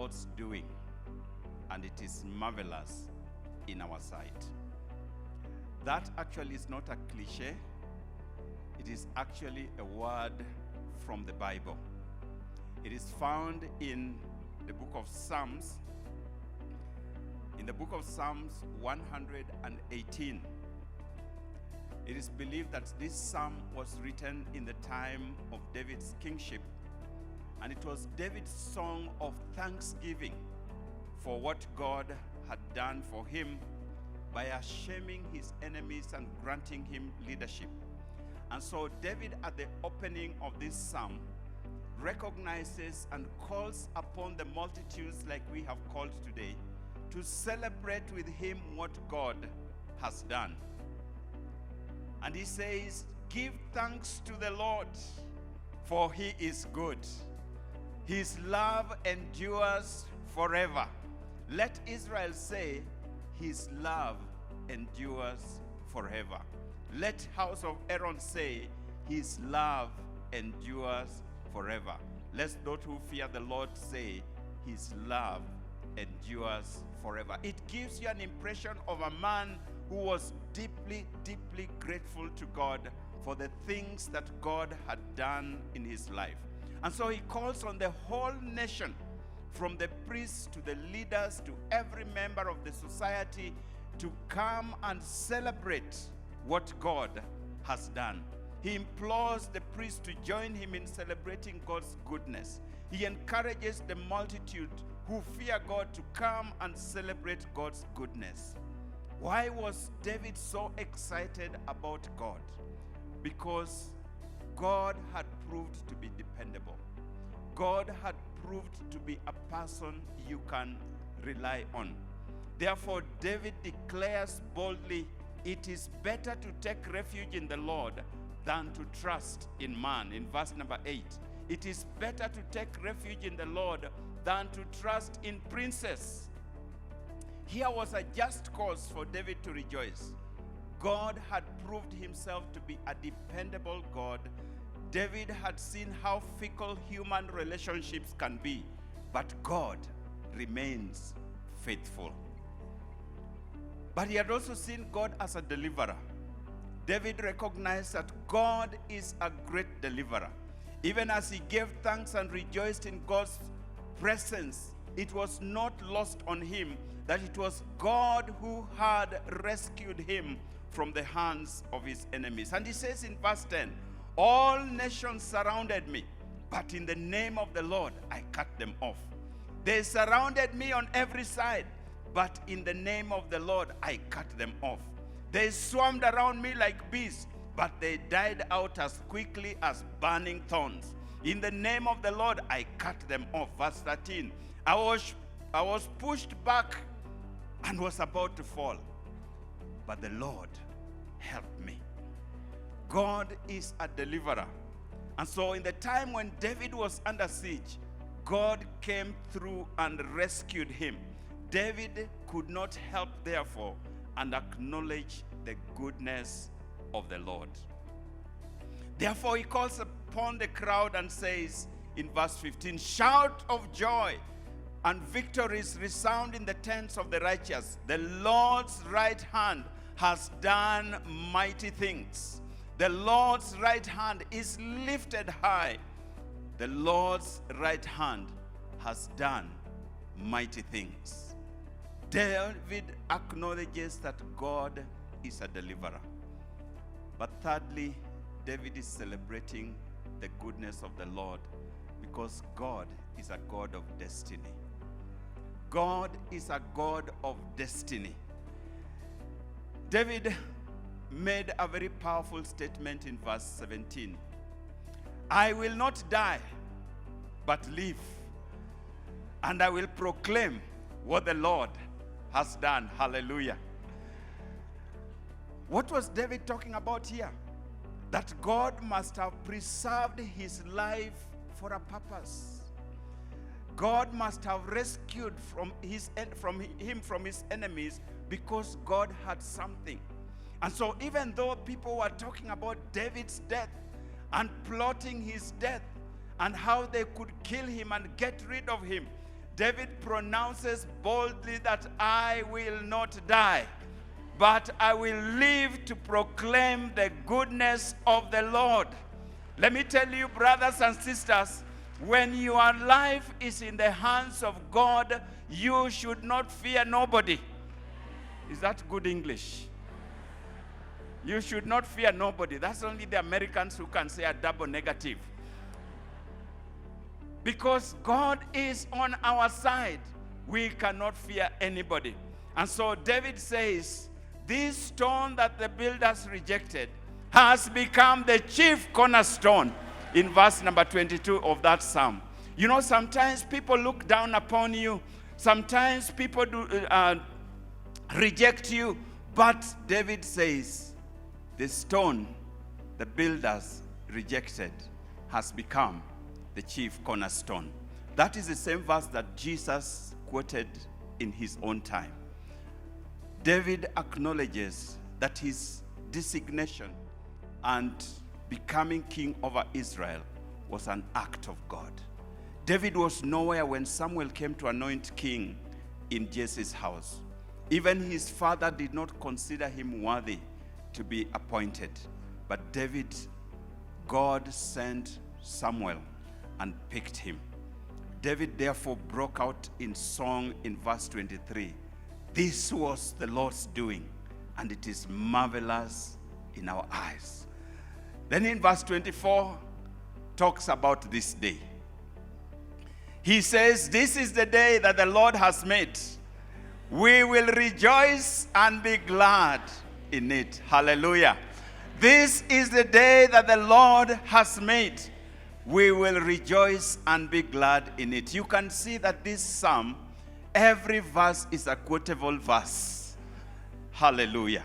Lord's doing, and it is marvelous in our sight. That actually is not a cliche. It is actually a word from the Bible. It is found in the book of Psalms. In the book of Psalms 118, it is believed that this psalm was written in the time of David's kingship, and it was David's song of thanksgiving for what God had done for him by shaming his enemies and granting him leadership. And so David, at the opening of this psalm, recognizes and calls upon the multitudes like we have called today to celebrate with him what God has done. And he says, "Give thanks to the Lord, for he is good. His love endures forever." Let Israel say, "His love endures forever." Let house of Aaron say, "His love endures forever." Let those who fear the Lord say, "His love endures forever." It gives you an impression of a man who was deeply, deeply grateful to God for the things that God had done in his life. And so he calls on the whole nation, from the priests to the leaders to every member of the society, to come and celebrate what God has done. He implores the priests to join him in celebrating God's goodness. He encourages the multitude who fear God to come and celebrate God's goodness. Why was David so excited about God? Because God had proved to be dependable. God had proved to be a person you can rely on. Therefore, David declares boldly, "It is better to take refuge in the Lord than to trust in man." In verse number 8, it is better to take refuge in the Lord than to trust in princes. Here was a just cause for David to rejoice. God had proved himself to be a dependable God. David had seen how fickle human relationships can be, but God remains faithful. But he had also seen God as a deliverer. David recognized that God is a great deliverer. Even as he gave thanks and rejoiced in God's presence, it was not lost on him that it was God who had rescued him from the hands of his enemies. And he says in verse 10, "All nations surrounded me, but in the name of the Lord I cut them off. They surrounded me on every side, but in the name of the Lord I cut them off. They swarmed around me like bees, but they died out as quickly as burning thorns. In the name of the Lord I cut them off." Verse 13, I was pushed back and was about to fall, but the Lord helped me. God is a deliverer. And so in the time when David was under siege, God came through and rescued him. David could not help, therefore, and acknowledge the goodness of the Lord. Therefore, he calls upon the crowd and says in verse 15, "Shout of joy and victories resound in the tents of the righteous. The Lord's right hand has done mighty things." The Lord's right hand is lifted high. The Lord's right hand has done mighty things. David acknowledges that God is a deliverer. But thirdly, David is celebrating the goodness of the Lord because God is a God of destiny. God is a God of destiny. David made a very powerful statement in verse 17. "I will not die, but live, and I will proclaim what the Lord has done." Hallelujah. What was David talking about here? That God must have preserved his life for a purpose. God must have rescued from him from his enemies because God had something. And so even though people were talking about David's death and plotting his death and how they could kill him and get rid of him, David pronounces boldly that I will not die, but I will live to proclaim the goodness of the Lord. Let me tell you, brothers and sisters, when your life is in the hands of God, you should not fear nobody. Is that good English? You should not fear nobody. That's only the Americans who can say a double negative. Because God is on our side, we cannot fear anybody. And so David says, this stone that the builders rejected has become the chief cornerstone, in verse number 22 of that psalm. You know, sometimes people look down upon you. Sometimes people reject you. But David says, the stone the builders rejected has become the chief cornerstone. That is the same verse that Jesus quoted in his own time. David acknowledges that his designation and becoming king over Israel was an act of God. David was nowhere when Samuel came to anoint king in Jesse's house. Even his father did not consider him worthy to be appointed. But David, God sent Samuel and picked him. David therefore broke out in song in verse 23. This was the Lord's doing, and it is marvelous in our eyes. Then in verse 24, talks about this day. He says, this is the day that the Lord has made. We will rejoice and be glad in it. Hallelujah. This is the day that the Lord has made. We will rejoice and be glad in it. You can see that this psalm, every verse is a quotable verse. Hallelujah.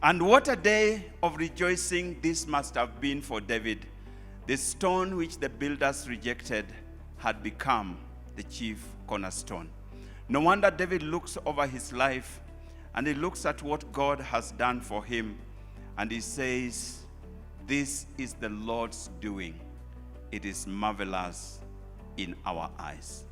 And what a day of rejoicing this must have been for David. The stone which the builders rejected had become the chief cornerstone. No wonder David looks over his life and he looks at what God has done for him, and he says, this is the Lord's doing. It is marvelous in our eyes.